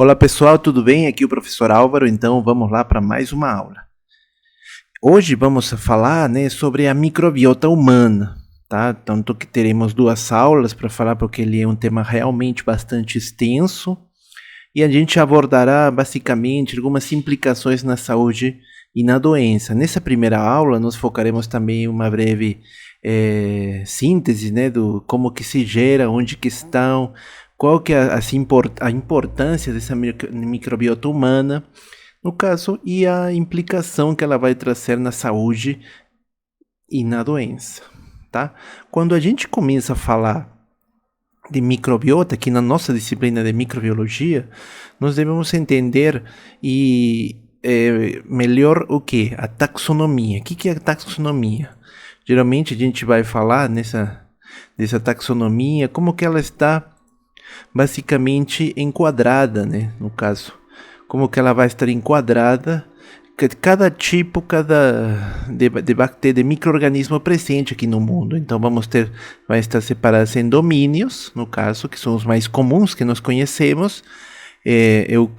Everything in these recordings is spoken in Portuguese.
Olá pessoal, tudo bem? Aqui é o professor Álvaro, então vamos lá para mais uma aula. Hoje vamos falar sobre a microbiota humana, tá? Tanto que teremos duas aulas para falar, porque ele é um tema realmente bastante extenso e a gente abordará basicamente algumas implicações na saúde e na doença. Nessa primeira aula nós focaremos também em uma breve síntese, do como que se gera, onde que estão, qual que é a importância dessa microbiota humana, no caso, e a implicação que ela vai trazer na saúde e na doença, tá? Quando a gente começa a falar de microbiota, aqui na nossa disciplina de microbiologia, nós devemos entender melhor o que? A taxonomia. O que é a taxonomia? Geralmente a gente vai falar dessa taxonomia, como que ela está basicamente enquadrada, no caso. Como que ela vai estar enquadrada, cada tipo, de bactéria, de micro-organismo presente aqui no mundo. Então vai estar separadas em domínios, no caso, que são os mais comuns que nós conhecemos,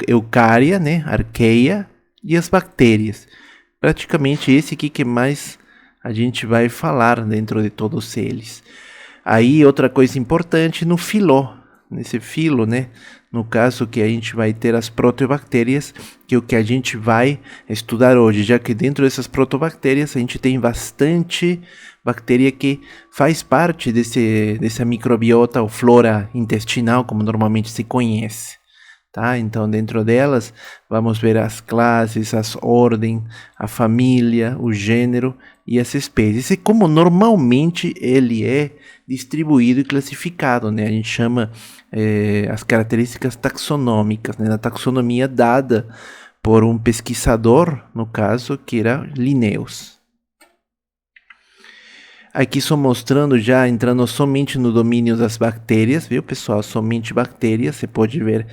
Eucária, Arqueia, e as bactérias. Praticamente esse aqui que mais a gente vai falar dentro de todos eles. Aí outra coisa importante no filó, nesse filo, no caso que a gente vai ter as proteobactérias, que é o que a gente vai estudar hoje, já que dentro dessas proteobactérias a gente tem bastante bactéria que faz parte dessa microbiota ou flora intestinal, como normalmente se conhece. Tá? Então, dentro delas, vamos ver as classes, as ordens, a família, o gênero e as espécies. E como normalmente ele é distribuído e classificado, A gente chama as características taxonômicas, na taxonomia dada por um pesquisador, no caso, que era Linnaeus. Aqui só mostrando, já entrando somente no domínio das bactérias, viu, pessoal? Somente bactérias, você pode ver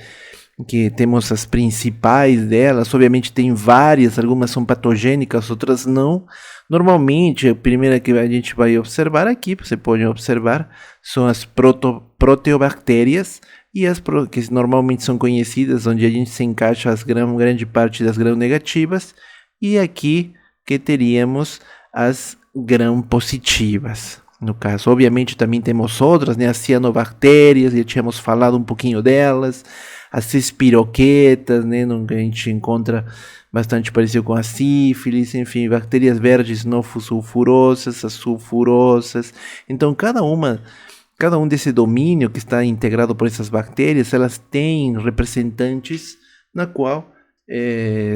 que temos as principais delas. Obviamente tem várias, algumas são patogênicas, outras não. Normalmente, a primeira que a gente vai observar aqui, você pode observar, são as proteobactérias, e as que normalmente são conhecidas, onde a gente se encaixa grande parte das gram-negativas, e aqui que teríamos as gram-positivas. No caso, obviamente também temos outras, as cianobactérias, já tínhamos falado um pouquinho delas, as espiroquetas, que a gente encontra bastante parecido com a sífilis, enfim, bactérias verdes não sulfurosas, as sulfurosas. Então, cada um desse domínio que está integrado por essas bactérias, elas têm representantes na qual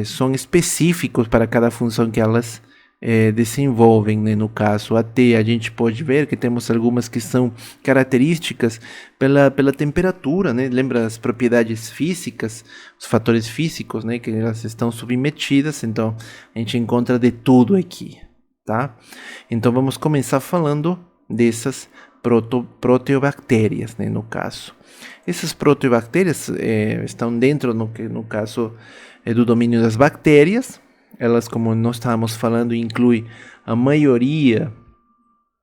são específicos para cada função que elas desenvolvem, no caso. Até a gente pode ver que temos algumas que são características pela temperatura, lembra as propriedades físicas, os fatores físicos, que elas estão submetidas. Então a gente encontra de tudo aqui, tá? Então vamos começar falando dessas proteobactérias, no caso. Essas proteobactérias estão dentro, no caso, do domínio das bactérias. Elas, como nós estávamos falando, inclui a maioria,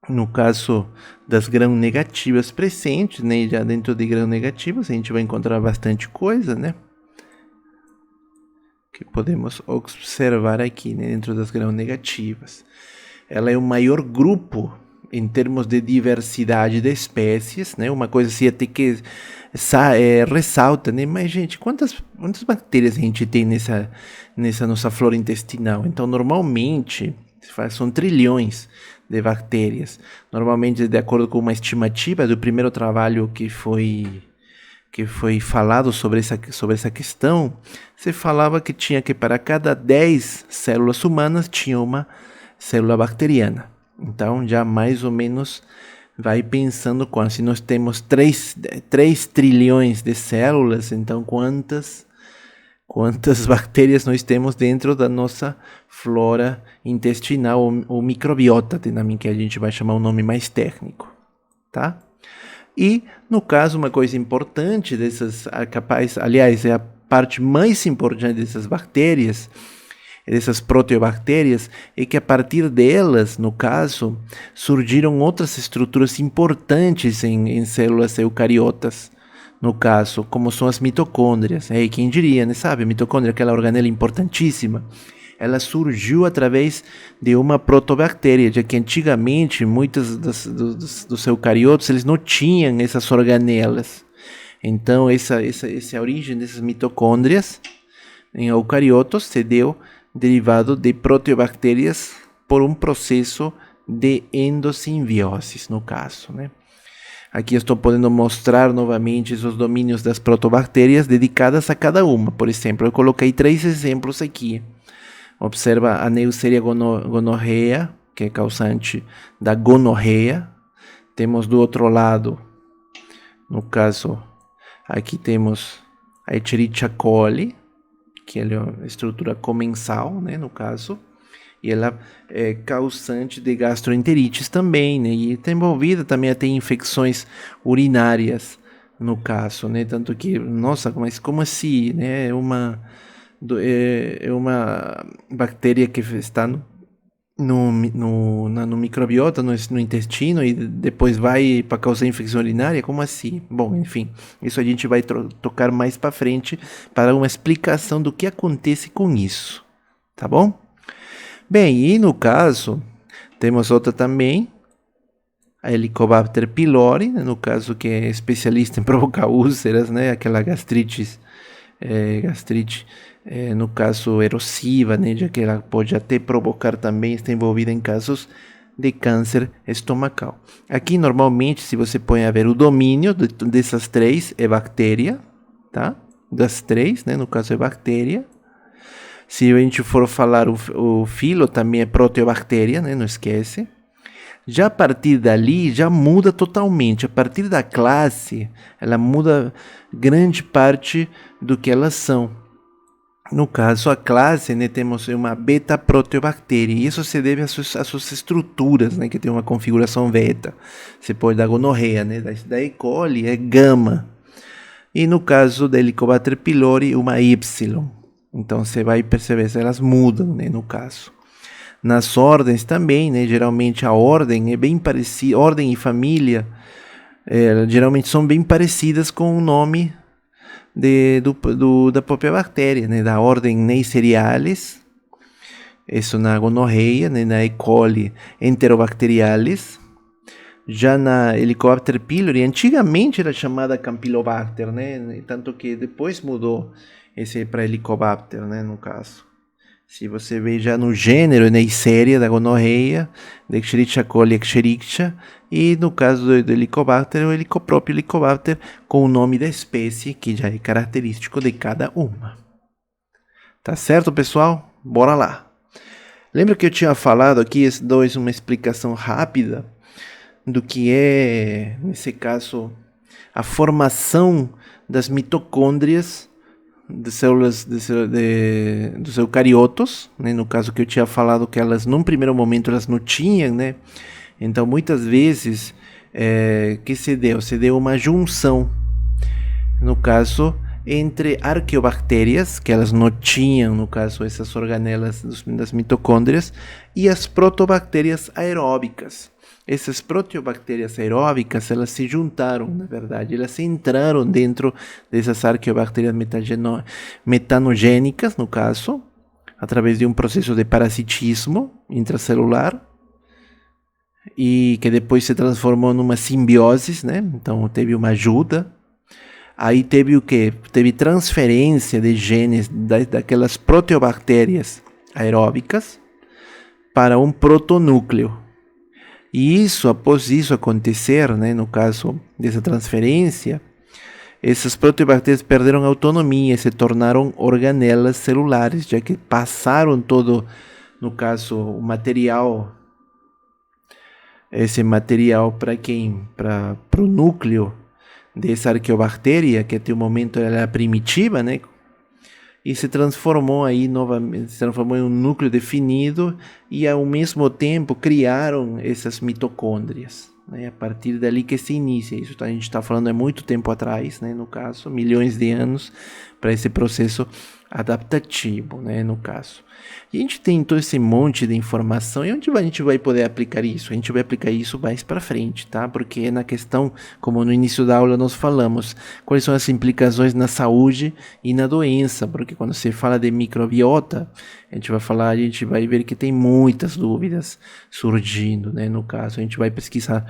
no caso das gram-negativas presentes, já dentro de gram-negativas a gente vai encontrar bastante coisa, que podemos observar aqui, dentro das gram-negativas. Ela é o maior grupo em termos de diversidade de espécies, uma coisa assim até que ressalta, mas gente, quantas bactérias a gente tem nessa nossa flora intestinal? Então, normalmente, são trilhões de bactérias. Normalmente, de acordo com uma estimativa do primeiro trabalho que foi falado sobre essa questão, se falava que tinha que para cada 10 células humanas tinha uma célula bacteriana. Então, já mais ou menos vai pensando se nós temos 3 trilhões de células, então quantas bactérias nós temos dentro da nossa flora intestinal, ou microbiota, que a gente vai chamar um nome mais técnico, tá? E, no caso, uma coisa importante aliás, é a parte mais importante dessas bactérias, dessas proteobactérias, é que a partir delas, no caso, surgiram outras estruturas importantes em células eucariotas, no caso, como são as mitocôndrias. Quem diria, né? Sabe, a mitocôndria, aquela organela importantíssima, ela surgiu através de uma protobactéria, já que antigamente muitos dos eucariotos eles não tinham essas organelas. Então, essa a origem dessas mitocôndrias em eucariotos se deu derivado de proteobactérias por um processo de endossimbiose, no caso, né? Aqui estou podendo mostrar novamente os domínios das protobactérias dedicadas a cada uma. Por exemplo, eu coloquei 3 exemplos aqui. Observa a Neisseria gonorrhea, que é causante da gonorreia. Temos do outro lado, no caso, aqui temos a Escherichia coli, que é a estrutura comensal, né, no caso. E ela é causante de gastroenterites também, né? E está envolvida também até infecções urinárias, no caso, né? Tanto que, nossa, mas como assim, né? É uma bactéria que está no microbiota, no intestino, e depois vai para causar infecção urinária? Como assim? Bom, enfim, isso a gente vai tocar mais para frente para uma explicação do que acontece com isso, tá bom? Bem, e no caso, temos outra também, a Helicobacter pylori, no caso que é especialista em provocar úlceras, né? Aquela gastrite, no caso erosiva, né? Já que ela pode até provocar também, está envolvida em casos de câncer estomacal. Aqui, normalmente, se você põe a ver o domínio dessas 3, é bactéria, tá? Das 3, né? No caso é bactéria. Se a gente for falar o filo, também é proteobactéria, né? Não esquece. Já a partir dali, já muda totalmente. A partir da classe, ela muda grande parte do que elas são. No caso, a classe, né, temos uma beta-proteobactéria. E isso se deve às suas estruturas, né? Que tem uma configuração beta. Você pode dar gonorreia, né? Da E. coli é gama. E no caso da Helicobacter pylori, uma Y. Então você vai perceber se elas mudam, né, no caso. Nas ordens também, né, geralmente a ordem é bem parecida, ordem e família, geralmente são bem parecidas com o nome da própria bactéria, né, da ordem Neisseria, isso na gonorreia, né, na E. coli Enterobacterialis. Já na Helicobacter pylori, antigamente era chamada Campylobacter, né, tanto que depois mudou esse é para Helicobacter, né, no caso. Se você vê já no gênero Neisseria da gonorreia, da Escherichia coli Escherichia, e no caso do Helicobacter, o próprio Helicobacter com o nome da espécie, que já é característico de cada uma. Tá certo, pessoal? Bora lá. Lembra que eu tinha falado aqui, uma explicação rápida do que é, nesse caso, a formação das mitocôndrias de células dos eucariotos, né? No caso que eu tinha falado que elas, num primeiro momento, elas não tinham, né? Então, muitas vezes, que se deu? Se deu uma junção, no caso, entre arqueobactérias, que elas não tinham, no caso, essas organelas das mitocôndrias, e as protobactérias aeróbicas. Essas proteobactérias aeróbicas, elas se juntaram, na verdade, elas entraram dentro dessas arqueobactérias metanogênicas, no caso, através de um processo de parasitismo intracelular, e que depois se transformou numa simbiose, né? Então teve uma ajuda. Aí teve o quê? Teve transferência de genes daquelas proteobactérias aeróbicas para um protonúcleo. E isso, após isso acontecer, né, no caso dessa transferência, essas proteobactérias perderam autonomia e se tornaram organelas celulares, já que passaram todo, no caso, o material, esse material para quem? Para o núcleo dessa arqueobactéria, que até o momento era primitiva, né? E se transformou aí novamente, se transformou em um núcleo definido e ao mesmo tempo criaram essas mitocôndrias, né? A partir dali que se inicia isso. A gente está falando muito tempo atrás, né? No caso, milhões de anos para esse processo adaptativo, né? No caso. E a gente tem todo esse monte de informação e onde a gente vai poder aplicar isso? A gente vai aplicar isso mais para frente, tá? Porque é na questão, como no início da aula nós falamos, quais são as implicações na saúde e na doença, porque quando você fala de microbiota, a gente vai ver que tem muitas dúvidas surgindo, né? No caso, a gente vai pesquisar,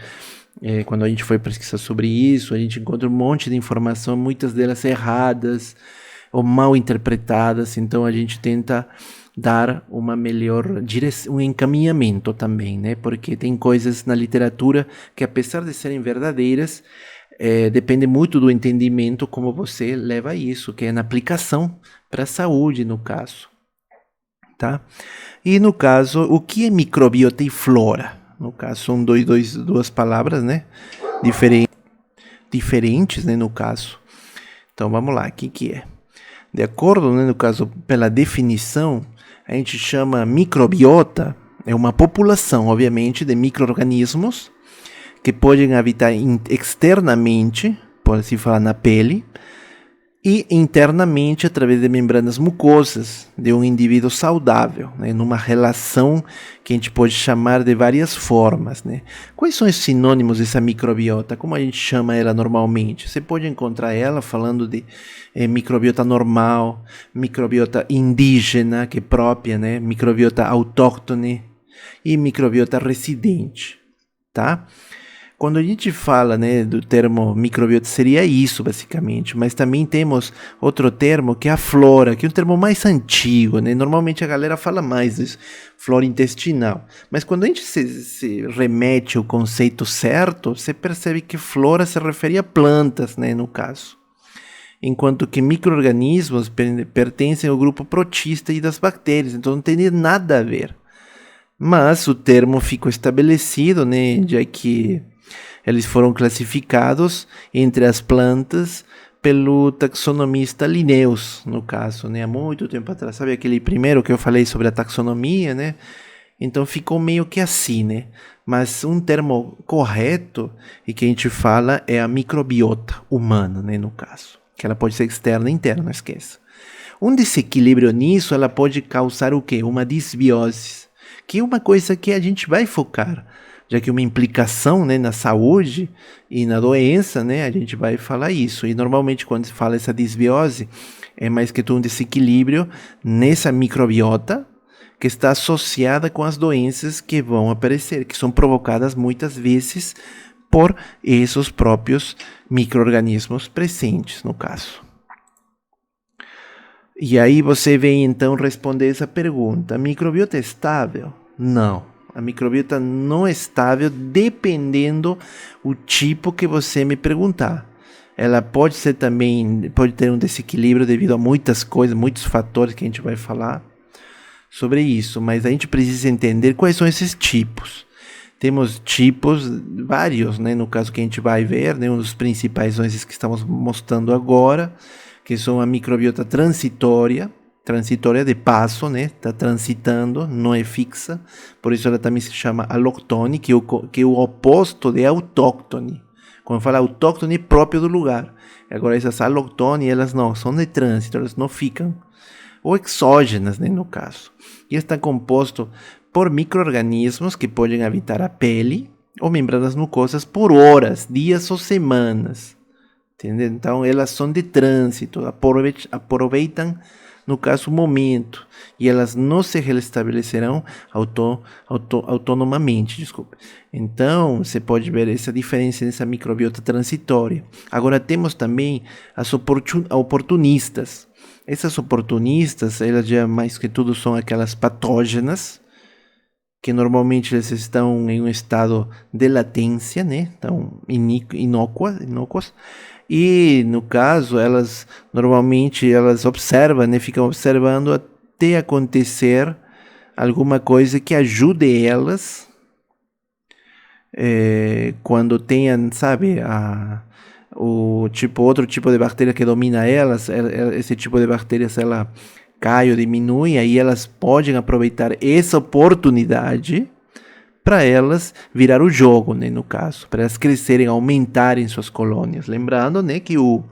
quando a gente foi pesquisar sobre isso, a gente encontra um monte de informação, muitas delas erradas ou mal interpretadas, então a gente tenta dar uma melhor direção, um encaminhamento também, né? Porque tem coisas na literatura que, apesar de serem verdadeiras, depende muito do entendimento como você leva isso, que é na aplicação para a saúde, no caso, tá? E no caso, o que é microbiota e flora? No caso, são duas palavras, né? Diferentes, né? No caso. Então, vamos lá, o que é? De acordo, né, no caso, pela definição, a gente chama microbiota, é uma população, obviamente, de micro-organismos que podem habitar externamente, pode-se falar na pele, e internamente através de membranas mucosas de um indivíduo saudável, né, numa relação que a gente pode chamar de várias formas, né? Quais são os sinônimos dessa microbiota? Como a gente chama ela normalmente? Você pode encontrar ela falando de microbiota normal, microbiota indígena, que é própria, né? Microbiota autóctone e microbiota residente, tá? Quando a gente fala, né, do termo microbiota, seria isso, basicamente. Mas também temos outro termo, que é a flora, que é um termo mais antigo, né? Normalmente a galera fala mais disso, flora intestinal. Mas quando a gente se remete ao conceito certo, você percebe que flora se refere a plantas, né, no caso. Enquanto que micro-organismos pertencem ao grupo protista e das bactérias, então não tem nada a ver. Mas o termo ficou estabelecido, né, já que eles foram classificados entre as plantas pelo taxonomista Linnaeus, no caso, né? Há muito tempo atrás. Sabe aquele primeiro que eu falei sobre a taxonomia, né? Então ficou meio que assim, né? Mas um termo correto e que a gente fala é a microbiota humana, né? No caso. Que ela pode ser externa e interna, não esqueça. Um desequilíbrio nisso, ela pode causar o quê? Uma disbiose, que é uma coisa que a gente vai focar, já que uma implicação, né, na saúde e na doença, né, a gente vai falar isso. E normalmente quando se fala essa disbiose, é mais que um desequilíbrio nessa microbiota que está associada com as doenças que vão aparecer, que são provocadas muitas vezes por esses próprios micro-organismos presentes, no caso. E aí você vem então responder essa pergunta: a microbiota é estável? Não. A microbiota não é estável dependendo o tipo que você me perguntar. Ela pode ser também, pode ter um desequilíbrio devido a muitas coisas, muitos fatores que a gente vai falar sobre isso, mas a gente precisa entender quais são esses tipos. Temos tipos vários, né? No caso que a gente vai ver, né? Um dos principais são esses que estamos mostrando agora, que são a microbiota transitória de passo, né? Está transitando, não é fixa, por isso ela também se chama alóctone, que é o oposto de autóctone. Quando fala autóctone, próprio do lugar. Agora essas alóctone, elas não, são de trânsito, elas não ficam, ou exógenas, né, no caso. E está composto por micro-organismos que podem habitar a pele ou membranas mucosas por horas, dias ou semanas. Entendeu? Então elas são de trânsito, aproveitam, no caso, o momento, e elas não se restabelecerão autonomamente, desculpe. Então, você pode ver essa diferença nessa microbiota transitória. Agora, temos também as oportunistas. Essas oportunistas, elas já mais que tudo são aquelas patógenas, que normalmente eles estão em um estado de latência, né? Então, inócuas. E, no caso, elas normalmente observam, né? Ficam observando até acontecer alguma coisa que ajude elas quando tenham, sabe, outro tipo de bactéria que domina elas, esse tipo de bactérias, ela cai ou diminui, aí elas podem aproveitar essa oportunidade para elas virar o jogo, né, no caso, para elas crescerem, aumentarem suas colônias. Lembrando, né, que o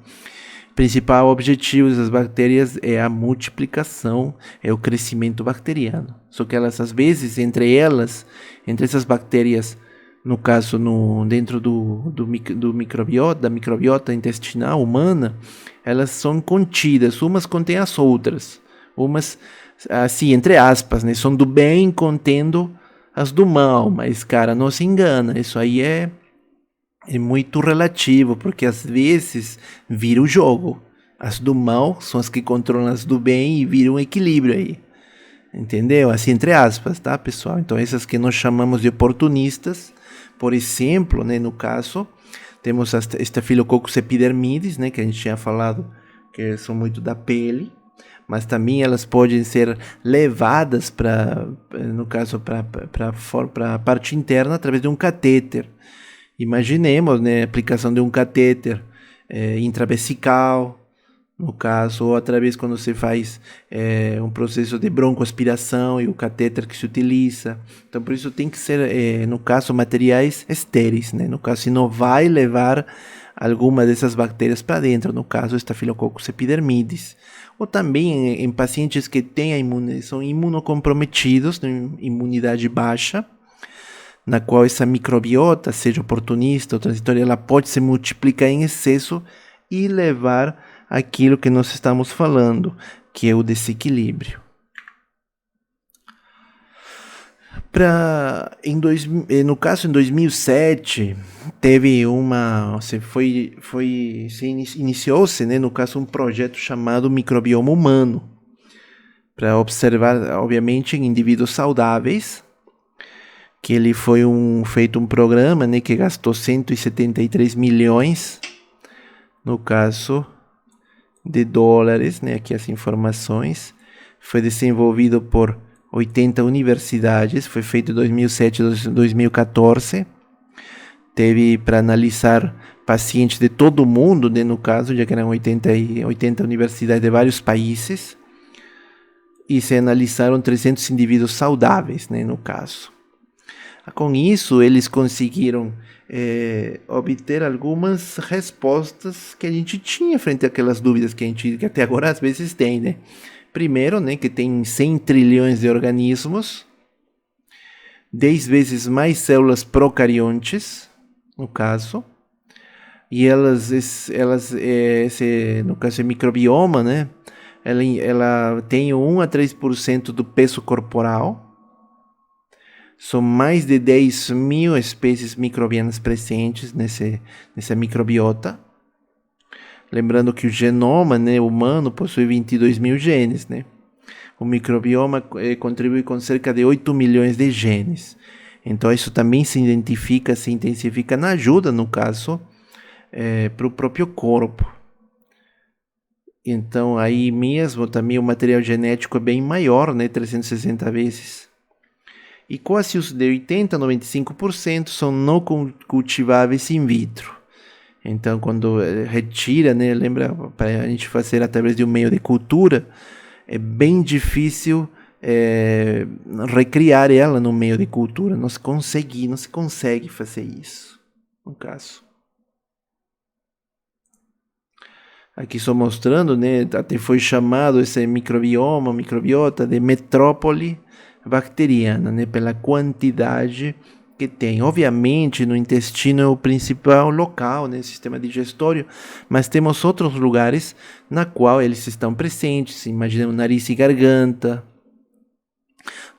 principal objetivo das bactérias é a multiplicação, é o crescimento bacteriano. Só que elas, às vezes, entre essas bactérias, no caso, dentro do microbiota, da microbiota intestinal humana, elas são contidas, umas contêm as outras. Umas, assim, entre aspas, né, são do bem contendo as do mal. Mas, cara, não se engana, isso aí é muito relativo, porque às vezes vira o jogo. As do mal são as que controlam as do bem e vira um equilíbrio aí. Entendeu? Assim, entre aspas, tá, pessoal? Então, essas que nós chamamos de oportunistas, por exemplo, né, no caso, temos a Staphylococcus epidermidis, né, que a gente tinha falado, que são muito da pele, mas também elas podem ser levadas para, no caso, para a parte interna através de um catéter. Imaginemos, né, a aplicação de um catéter intravesical, no caso, ou através quando você faz um processo de broncoaspiração e o catéter que se utiliza. Então, por isso tem que ser, no caso, materiais estéreis, né? No caso, se não vai levar alguma dessas bactérias para dentro, no caso, Staphylococcus epidermidis. Ou também em pacientes que são imunocomprometidos, imunidade baixa, na qual essa microbiota, seja oportunista ou transitória, ela pode se multiplicar em excesso e levar aquilo que nós estamos falando, que é o desequilíbrio. No caso, em 2007, teve iniciou-se, né, no caso, um projeto chamado Microbioma Humano, para observar, obviamente, em indivíduos saudáveis, que ele foi feito um programa, né, que gastou 173 milhões, no caso, de dólares, né, aqui as informações, foi desenvolvido por 80 universidades, foi feito em 2007 e 2014, teve para analisar pacientes de todo o mundo, né, no caso, já que eram 80 universidades de vários países, e se analisaram 300 indivíduos saudáveis, né, no caso. Com isso, eles conseguiram obter algumas respostas que a gente tinha frente àquelas dúvidas que até agora às vezes tem, né? Primeiro, né, que tem 100 trilhões de organismos, 10 vezes mais células procariontes, no caso, e no caso, é microbioma, né? Ela tem 1 a 3% do peso corporal. São mais de 10 mil espécies microbianas presentes nessa microbiota. Lembrando que o genoma, né, humano possui 22 mil genes, né? O microbioma contribui com cerca de 8 milhões de genes. Então, isso também se intensifica na ajuda, no caso, para o próprio corpo. Então, aí mesmo também o material genético é bem maior, né, 360 vezes. E quase os de 80% a 95% são não cultiváveis in vitro. Então, quando retira, né, lembra, para a gente fazer através de um meio de cultura, é bem difícil recriar ela no meio de cultura. Não se consegue fazer isso, no caso. Aqui só mostrando, né, até foi chamado esse microbiota de metrópole bacteriana, né, pela quantidade que tem. Obviamente, no intestino é o principal local, né, sistema digestório, mas temos outros lugares na qual eles estão presentes. Imagina o nariz e garganta,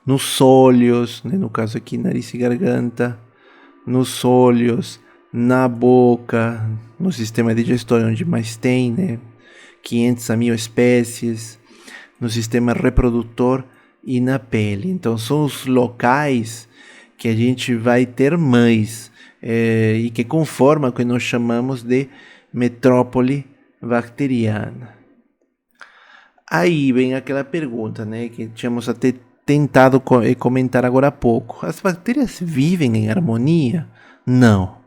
nos olhos, né, no caso aqui nariz e garganta, nos olhos, na boca, no sistema digestório onde mais tem, né, 500 a 1000 espécies, no sistema reprodutor e na pele. Então são os locais que a gente vai ter mais e que conformam o que nós chamamos de metrópole bacteriana. Aí vem aquela pergunta, né, que tínhamos até tentado comentar agora há pouco. As bactérias vivem em harmonia? Não.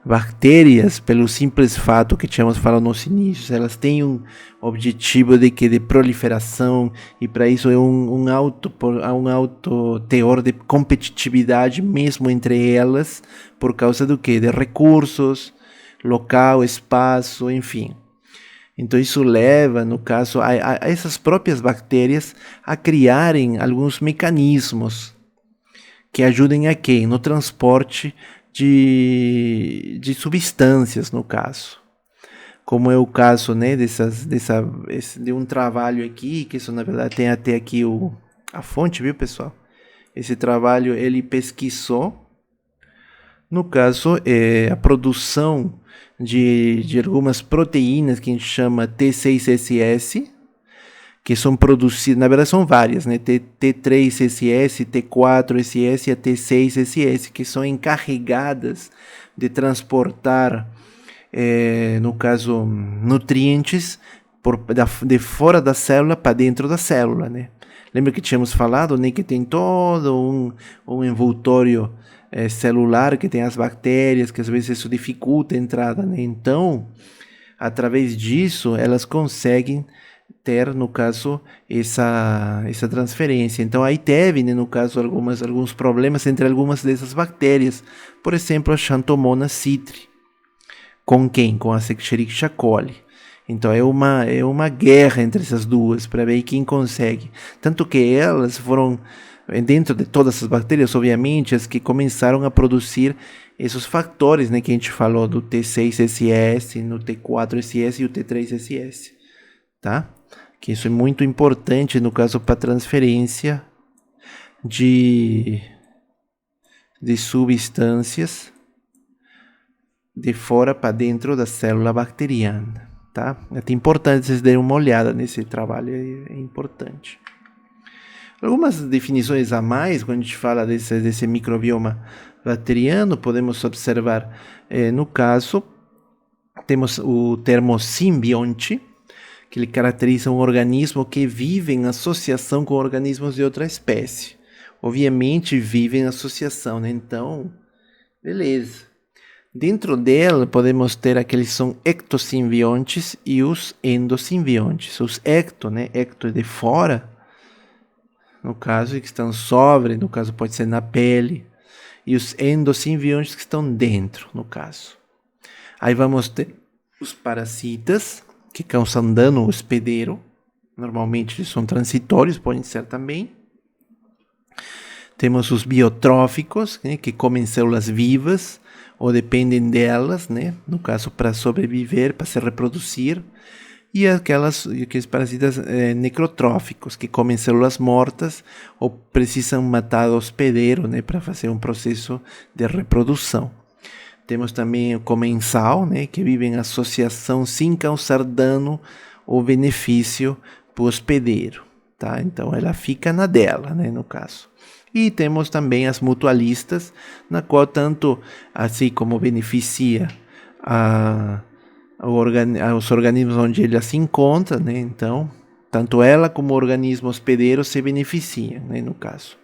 bactérias, pelo simples fato que tínhamos falado nos inícios, elas têm um objetivo de proliferação, e para isso é um alto teor de competitividade mesmo entre elas, por causa do quê? De recursos, local, espaço, enfim. Então isso leva, no caso, a essas próprias bactérias a criarem alguns mecanismos que ajudem a quem? No transporte de substâncias, no caso. Como é o caso, né, de um trabalho aqui, que isso na verdade tem até aqui a fonte, viu, pessoal? Esse trabalho ele pesquisou, no caso, a produção de algumas proteínas que a gente chama T6SS, que são produzidas, na verdade são várias, né? T3SS, T4SS e a T6SS, que são encarregadas de transportar, no caso, nutrientes de fora da célula para dentro da célula, né? Lembra que tínhamos falado, né, que tem todo um envoltório celular, que tem as bactérias, que às vezes isso dificulta a entrada, né? Então, através disso, elas conseguem ter, no caso, essa transferência. Então, aí teve, né, no caso, alguns problemas entre algumas dessas bactérias. Por exemplo, a Xanthomonas citri. Com quem? Com a Escherichia coli. Então, é uma guerra entre essas duas, para ver quem consegue. Tanto que elas foram, dentro de todas essas bactérias, obviamente, as que começaram a produzir esses fatores, né, que a gente falou do T6SS, no T4SS e o T3SS. Tá? Que isso é muito importante, no caso, para transferência de substâncias de fora para dentro da célula bacteriana, tá? É importante vocês darem uma olhada nesse trabalho, é importante. Algumas definições a mais, quando a gente fala desse microbioma bacteriano, podemos observar, no caso, temos o termo simbionte, que ele caracteriza um organismo que vive em associação com organismos de outra espécie. Obviamente vive em associação, né? Então, beleza. Dentro dela podemos ter aqueles que são ectosimbiontes e os endosimbiontes. Os ecto, né? Ecto é de fora, no caso, que estão sobre, no caso pode ser na pele. E os endosimbiontes que estão dentro, no caso. Aí vamos ter os parasitas, que causam dano hospedeiro. Normalmente eles são transitórios, podem ser também. Temos os biotróficos, né, que comem células vivas ou dependem delas, né, no caso para sobreviver, para se reproduzir. E aqueles parasitas necrotróficos, que comem células mortas ou precisam matar o hospedeiro, né, para fazer um processo de reprodução. Temos também o comensal, né, que vive em associação sem causar dano ou benefício para o hospedeiro. Tá? Então ela fica na dela, né, no caso. E temos também as mutualistas, na qual tanto assim como beneficia os organismos onde ela se encontra, né? Então, tanto ela como o organismo hospedeiro se beneficiam, né, no caso.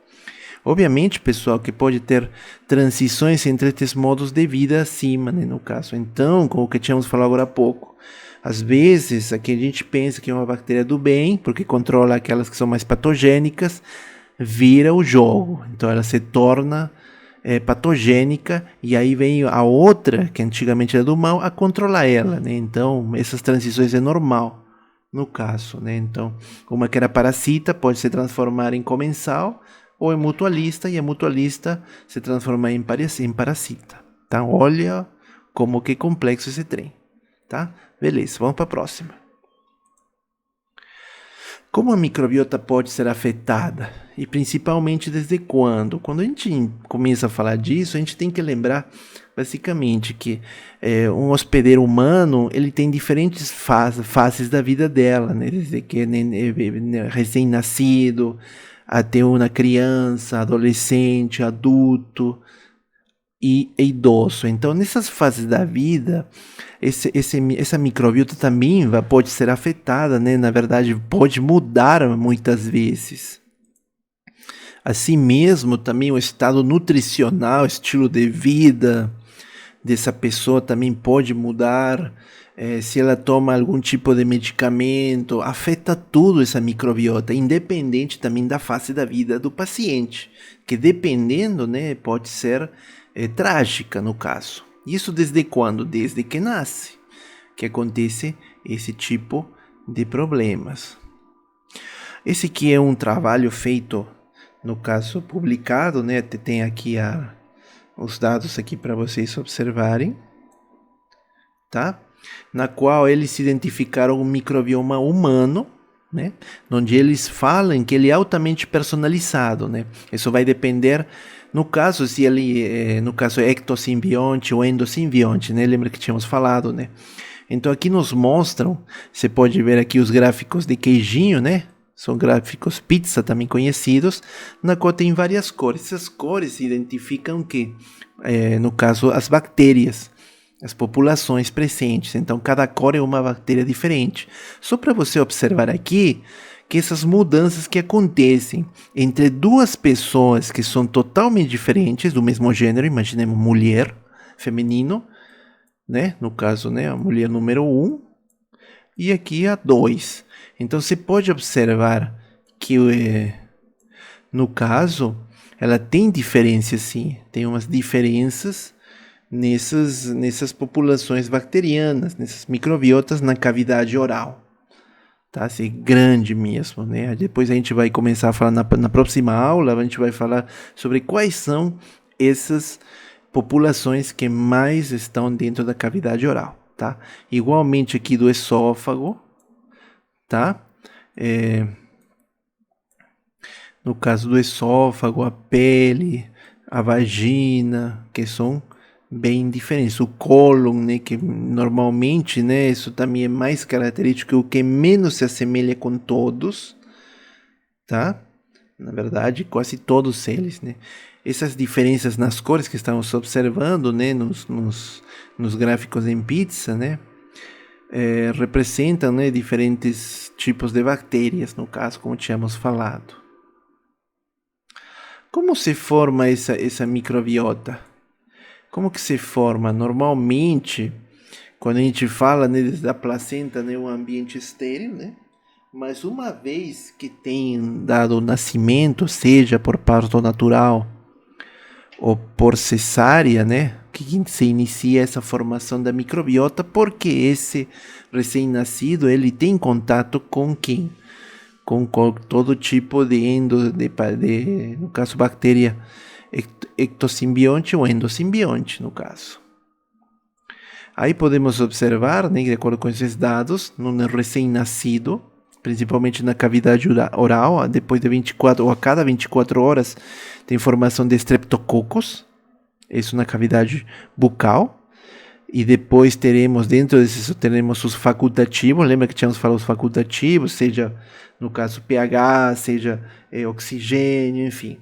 Obviamente, pessoal, que pode ter transições entre esses modos de vida acima, né, no caso. Então, como que tínhamos falado agora há pouco, às vezes aqui a gente pensa que é uma bactéria do bem, porque controla aquelas que são mais patogênicas, vira o jogo. Então ela se torna patogênica, e aí vem a outra, que antigamente era do mal, a controlar ela, né? Então essas transições é normal no caso, né? Então uma que era parasita pode se transformar em comensal ou em mutualista, e a mutualista se transformar em parasita, tá? Olha como que é complexo esse trem, tá? Beleza, vamos para a próxima. Como a microbiota pode ser afetada? E principalmente desde quando? Quando a gente começa a falar disso, a gente tem que lembrar basicamente que um hospedeiro humano, ele tem diferentes fases da vida dela, né? Desde que é recém-nascido, até uma criança, adolescente, adulto e idoso. Então, nessas fases da vida, essa microbiota também pode ser afetada, né? Na verdade, pode mudar muitas vezes. Assim mesmo, também o estado nutricional, estilo de vida, dessa pessoa também pode mudar, se ela toma algum tipo de medicamento, afeta tudo essa microbiota, independente também da fase da vida do paciente, que dependendo, né, pode ser trágica no caso. Isso desde quando? Desde que nasce, que acontece esse tipo de problemas. Esse aqui é um trabalho feito, no caso publicado, né? Tem aqui os dados aqui para vocês observarem, tá? Na qual eles identificaram um microbioma humano, né? Onde eles falam que ele é altamente personalizado, né? Isso vai depender, no caso, se ele, no caso, é ectossimbionte ou endosimbionte, né? Lembra que tínhamos falado, né? Então aqui nos mostram, você pode ver aqui os gráficos de queijinho, né? São gráficos pizza também conhecidos, na qual tem várias cores. Essas cores identificam que, no caso, as bactérias, as populações presentes. Então cada cor é uma bactéria diferente. Só para você observar aqui que essas mudanças que acontecem entre duas pessoas que são totalmente diferentes, do mesmo gênero, imaginemos mulher, feminino, né? No caso, né, a mulher número 1 e aqui a 2. Então você pode observar que, no caso, ela tem diferença sim, tem umas diferenças nessas populações bacterianas, nessas microbiotas na cavidade oral. Tá? Assim, grande mesmo, né? Depois a gente vai começar a falar na próxima aula, a gente vai falar sobre quais são essas populações que mais estão dentro da cavidade oral, tá? Igualmente aqui do esôfago, tá? No caso do esôfago, a pele, a vagina, que são bem diferentes. O cólon, né, que normalmente, né, isso também é mais característico, o que menos se assemelha com todos, tá? Na verdade, quase todos eles, né? Essas diferenças nas cores que estamos observando, né, nos gráficos em pizza, né, representam, né, diferentes tipos de bactérias, no caso, como tínhamos falado. Como se forma essa microbiota? Como que se forma? Normalmente, quando a gente fala, né, da placenta, né, um ambiente estéril, né? Mas uma vez que tem dado o nascimento, seja por parto natural ou por cesárea, né? Que se inicia essa formação da microbiota, porque esse recém-nascido ele tem contato com quem? Com todo tipo de no caso, bactéria ectossimbionte ou endosimbionte, no caso. Aí podemos observar, né, de acordo com esses dados, no recém-nascido, principalmente na cavidade oral, depois de 24 ou a cada 24 horas, tem formação de streptococcus, isso na cavidade bucal. E depois teremos, dentro disso, teremos os facultativos. Lembra que tínhamos falado os facultativos, seja, no caso, pH, seja oxigênio, enfim.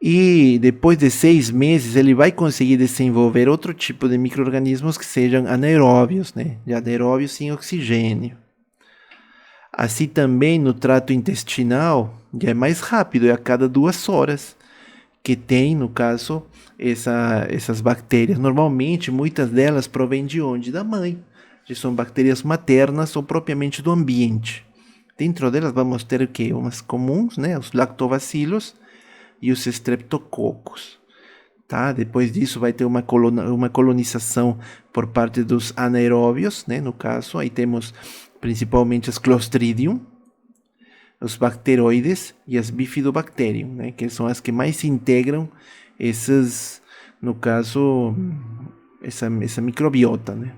E depois de 6 meses, ele vai conseguir desenvolver outro tipo de micro-organismos que sejam anaeróbios, né? De anaeróbios sem oxigênio. Assim também no trato intestinal, já é mais rápido, é a cada 2 horas que tem, no caso, essas bactérias. Normalmente, muitas delas provêm de onde? Da mãe. Que são bactérias maternas ou propriamente do ambiente. Dentro delas vamos ter o quê? Umas comuns, né? Os lactobacilos e os streptococcus. Tá? Depois disso vai ter uma colonização por parte dos anaeróbios, né? No caso, aí temos principalmente as Clostridium, os bacteroides e as Bifidobacterium, né? Que são as que mais integram essas, no caso, essa microbiota, né?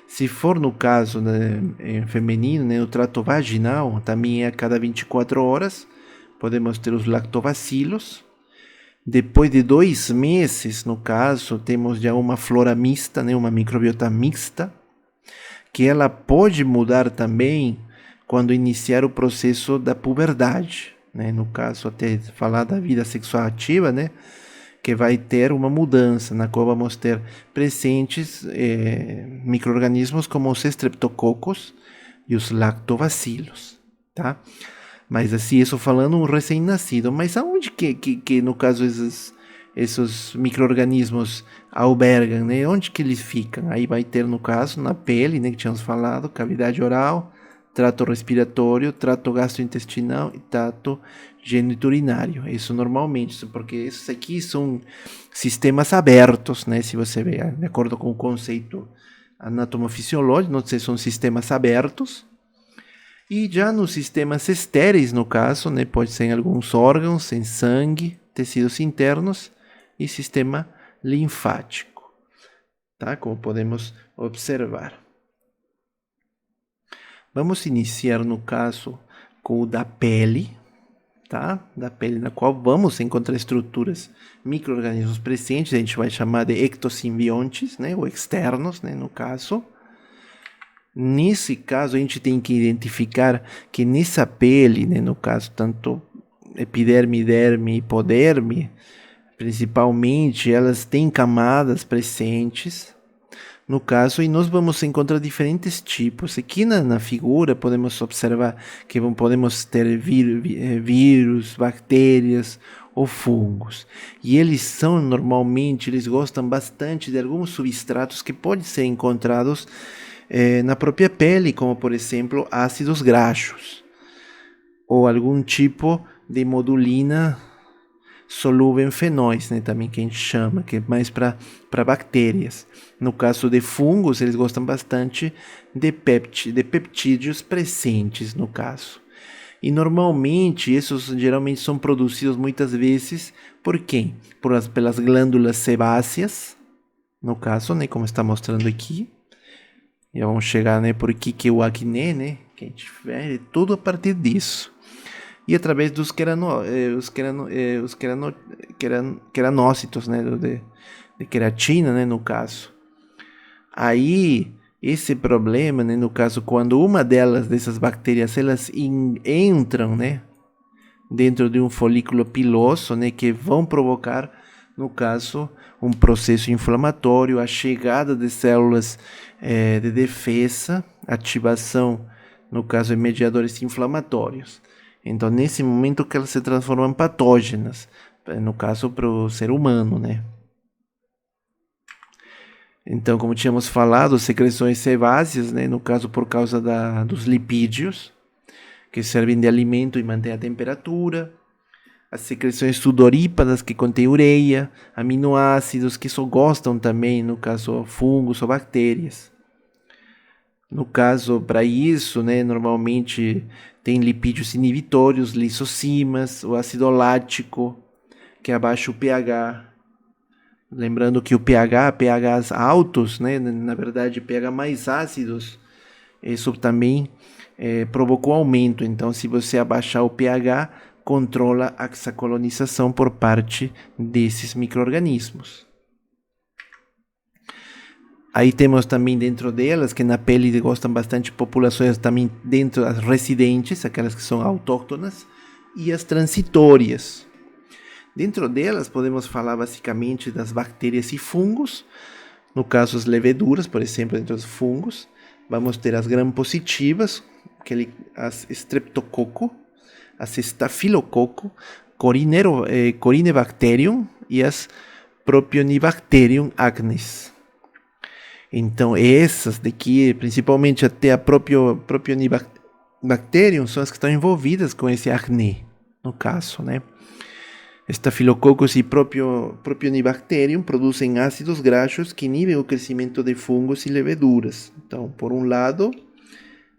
Se for no caso, né, feminino, né, o trato vaginal, também é a cada 24 horas, podemos ter os lactobacilos. Depois de 2 meses, no caso, temos já uma flora mista, né, uma microbiota mista, que ela pode mudar também quando iniciar o processo da puberdade, né? No caso, até falar da vida sexual ativa, né? Que vai ter uma mudança, na qual vamos ter presentes micro-organismos como os streptococcus e os lactobacilos, tá? Mas assim, isso falando um recém-nascido. Mas aonde que no caso, esses micro-organismos albergam, né? Onde que eles ficam? Aí vai ter, no caso, na pele, né, que tínhamos falado, cavidade oral, trato respiratório, trato gastrointestinal e trato geniturinário. Isso normalmente, porque esses aqui são sistemas abertos, né? Se você ver, de acordo com o conceito anatomofisiológico, não sei, são sistemas abertos. E já nos sistemas estéreis, no caso, né, pode ser em alguns órgãos, em sangue, tecidos internos e sistema linfático, tá? Como podemos observar. Vamos iniciar, no caso, com o da pele, tá? Da pele, na qual vamos encontrar estruturas, micro-organismos presentes, a gente vai chamar de ectosimbiontes, né? Ou externos, né, no caso. Nesse caso, a gente tem que identificar que nessa pele, né, no caso, tanto epiderme, derme e hipoderme, principalmente, elas têm camadas presentes, no caso, e nós vamos encontrar diferentes tipos. Aqui na figura podemos observar que podemos ter vírus, bactérias ou fungos. E eles normalmente, eles gostam bastante de alguns substratos que podem ser encontrados na própria pele, como por exemplo ácidos graxos ou algum tipo de modulina solúvel em fenóis, né, também que a gente chama, que é mais para bactérias. No caso de fungos, eles gostam bastante de peptídeos presentes, no caso. E normalmente, esses geralmente são produzidos muitas vezes por quem? Pelas glândulas sebáceas, no caso, né, como está mostrando aqui. E vamos chegar, né, por que o acné, né, que a gente vê tudo a partir disso. E através dos queranócitos, né, de queratina, né, no caso. Aí, esse problema, né, no caso, quando uma dessas bactérias, elas entram, né, dentro de um folículo piloso, né, que vão provocar, no caso, um processo inflamatório, a chegada de células de defesa, ativação, no caso, de mediadores inflamatórios. Então, nesse momento que elas se transformam em patógenas, no caso, para o ser humano, né? Então, como tínhamos falado, secreções sebáceas, né? No caso, por causa dos lipídios, que servem de alimento e mantêm a temperatura. As secreções sudoríparas, que contêm ureia, aminoácidos, que só gostam também, no caso, fungos ou bactérias. No caso, para isso, né, normalmente tem lipídios inibitórios, lisocimas, o ácido lático, que abaixa o pH. Lembrando que o pHs altos, né, na verdade, pH mais ácidos, isso também provocou aumento. Então, se você abaixar o pH, controla essa colonização por parte desses micro-organismos. Aí temos também dentro delas, que na pele gostam bastante populações também dentro das residentes, aquelas que são autóctonas, e as transitórias. Dentro delas podemos falar basicamente das bactérias e fungos, no caso as leveduras, por exemplo, dentro dos fungos. Vamos ter as gram-positivas, as streptococo, as estafilococo, Corynebacterium e as Propionibacterium acnes. Então, essas daqui, principalmente até a Propionibacterium, são as que estão envolvidas com esse acné, no caso, né? Staphylococcus e Propionibacterium produzem ácidos graxos que inibem o crescimento de fungos e leveduras. Então, por um lado,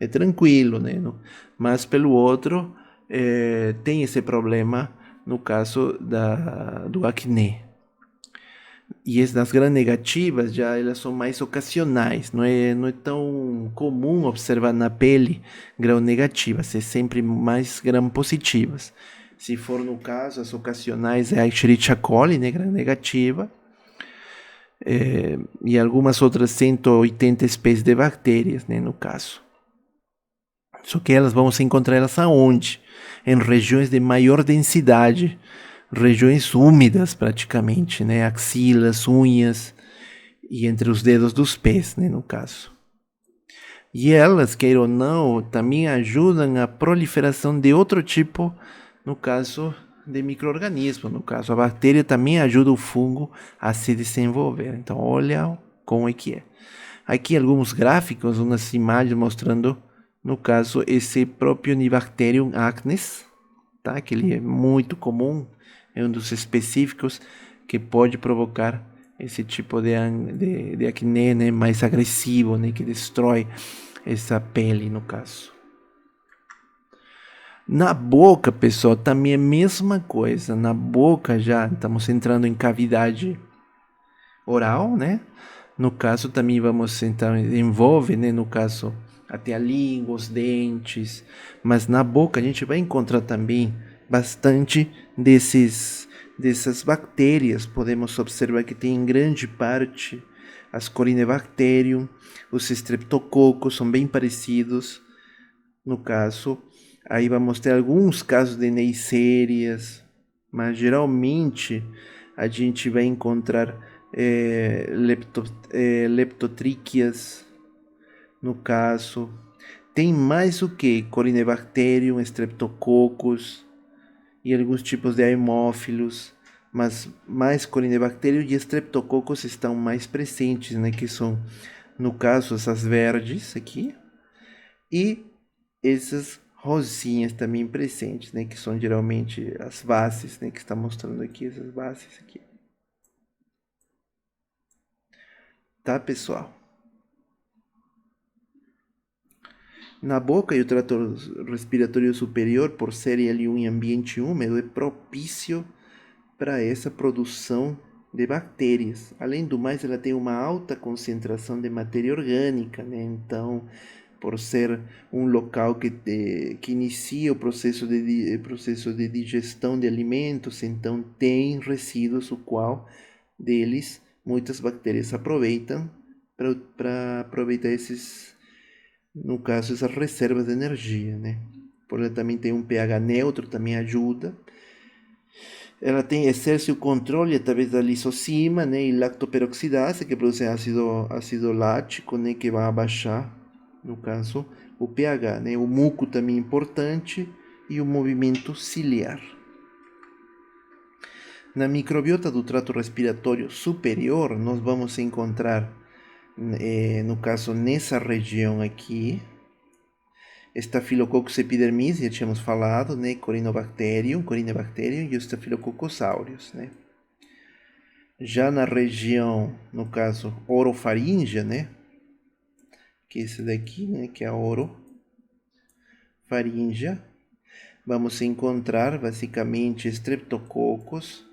é tranquilo, né? Mas, pelo outro, tem esse problema no caso do acné. E as gram-negativas já elas são mais ocasionais, não é tão comum observar na pele gram-negativas, é sempre mais gram-positivas. Se for no caso, as ocasionais é a Escherichia coli, né, gram-negativa, e algumas outras 180 espécies de bactérias, né, no caso. Só que elas vamos encontrar elas aonde? Em regiões de maior densidade, regiões úmidas praticamente, né? Axilas, unhas e entre os dedos dos pés, né, no caso. E elas, queira ou não, também ajudam a proliferação de outro tipo, no caso, de micro-organismos. No caso, a bactéria também ajuda o fungo a se desenvolver. Então, olha como é que é. Aqui alguns gráficos, umas imagens mostrando, no caso, esse Propionibacterium acnes, tá? Que ele é muito comum, é um dos específicos que pode provocar esse tipo de acné, né, mais agressivo, né, que destrói essa pele, no caso. Na boca, pessoal, também é a mesma coisa. Na boca já estamos entrando em cavidade oral, né? No caso, também vamos entrar, envolve, né? No caso, até a língua, os dentes. Mas na boca a gente vai encontrar também bastante dessas bactérias. Podemos observar que tem em grande parte as Corynebacterium, os Streptococcus são bem parecidos. No caso, aí vamos ter alguns casos de neisserias, mas geralmente a gente vai encontrar leptotríquias, no caso. Tem mais o que? Corynebacterium, Streptococcus e alguns tipos de haemófilos, mas mais Corynebacterium e Streptococcus estão mais presentes, né? Que são, no caso, essas verdes aqui e essas rosinhas também presentes, né? Que são geralmente as bases, né? Que está mostrando aqui, essas bases aqui. Tá, pessoal? Na boca e o trato respiratório superior, por ser ali um ambiente úmido, é propício para essa produção de bactérias. Além do mais, ela tem uma alta concentração de matéria orgânica, né? Então, por ser um local que inicia o processo de digestão de alimentos, então tem resíduos, o qual deles muitas bactérias aproveitam para aproveitar no caso, essas reservas de energia, né? Porque ela também tem um pH neutro, também ajuda. Ela exerce o controle através da lisocima, né, e lactoperoxidase, que produz ácido lático, né, que vai abaixar, no caso, o pH, né? O muco também é importante e o movimento ciliar. Na microbiota do trato respiratório superior, nós vamos encontrar, no caso, nessa região aqui, Staphylococcus epidermidis, já tínhamos falado, né? Corynebacterium e o Staphylococcus aureus, né? Já na região, no caso, orofaríngea, né? Que é esse daqui, né? Que é a orofaríngea. Vamos encontrar, basicamente, Streptococcus,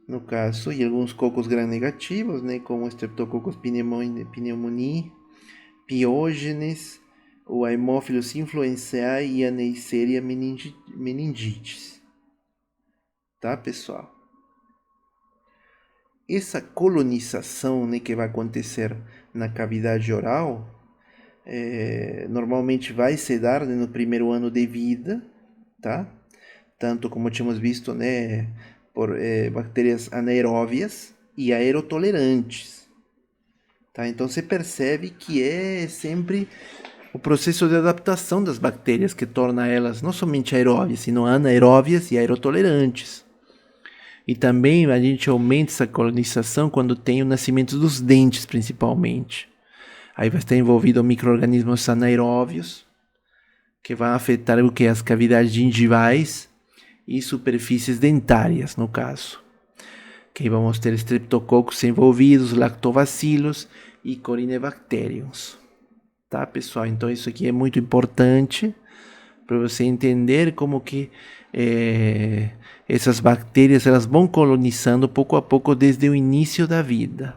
no caso, e alguns cocos gram-negativos, né? Como Streptococcus pneumoniae, Piógenes, o Haemophilus influenzae e a Neisseria meningitis. Tá, pessoal? Essa colonização, né, que vai acontecer na cavidade oral, normalmente vai se dar, né, no primeiro ano de vida, tá? Tanto como tínhamos visto, né, por bactérias anaeróbias e aerotolerantes. Tá? Então você percebe que é sempre o processo de adaptação das bactérias que torna elas não somente aeróbias, sino anaeróbias e aerotolerantes. E também a gente aumenta essa colonização quando tem o nascimento dos dentes, principalmente. Aí vai estar envolvido micro-organismos anaeróbios, que vão afetar o que? As cavidades gengivais e superfícies dentárias, no caso. Que aí vamos ter streptococcus envolvidos, lactobacilos e corynebacteriums. Tá, pessoal? Então isso aqui é muito importante para você entender como que essas bactérias elas vão colonizando pouco a pouco desde o início da vida.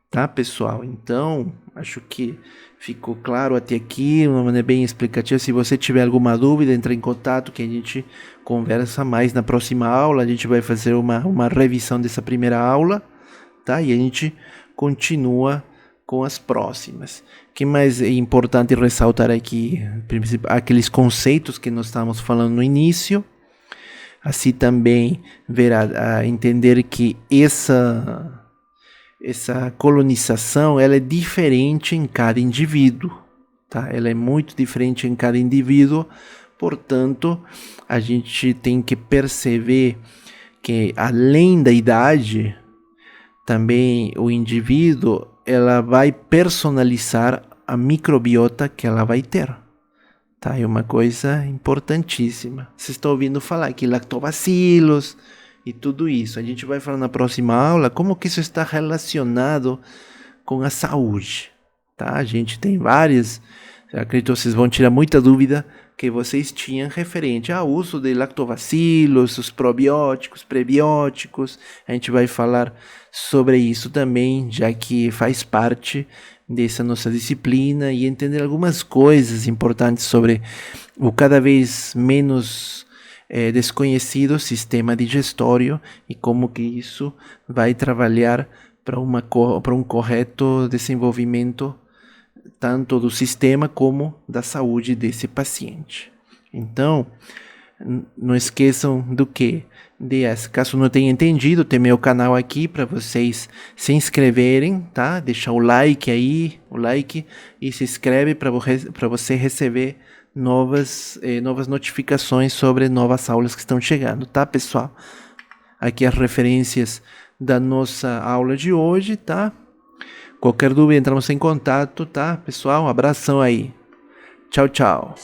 Tá, pessoal? Então, acho que ficou claro até aqui, de uma maneira bem explicativa. Se você tiver alguma dúvida, entre em contato que a gente conversa mais na próxima aula. A gente vai fazer uma revisão dessa primeira aula, tá? E a gente continua com as próximas. O que mais é importante ressaltar aqui? Aqueles conceitos que nós estávamos falando no início. Assim também a entender que essa colonização ela é diferente em cada indivíduo, tá? Ela é muito diferente em cada indivíduo, Portanto, a gente tem que perceber que, além da idade, também o indivíduo, ela vai personalizar a microbiota que ela vai ter. Tá? É uma coisa importantíssima. Vocês estão ouvindo falar que lactobacilos e tudo isso. A gente vai falar na próxima aula como que isso está relacionado com a saúde. Tá? A gente tem várias, eu acredito que vocês vão tirar muita dúvida que vocês tinham referente ao uso de lactobacilos, os probióticos, prebióticos. A gente vai falar sobre isso também, já que faz parte dessa nossa disciplina, e entender algumas coisas importantes sobre o cada vez menos desconhecido sistema digestório e como que isso vai trabalhar para um correto desenvolvimento tanto do sistema como da saúde desse paciente. Então, não esqueçam do que? Caso não tenha entendido, tem meu canal aqui para vocês se inscreverem, tá? Deixar o like aí, e se inscreve para você receber novas notificações sobre novas aulas que estão chegando, tá, pessoal? Aqui as referências da nossa aula de hoje, tá? Qualquer dúvida, entramos em contato, tá, pessoal? Um abração aí. Tchau, tchau.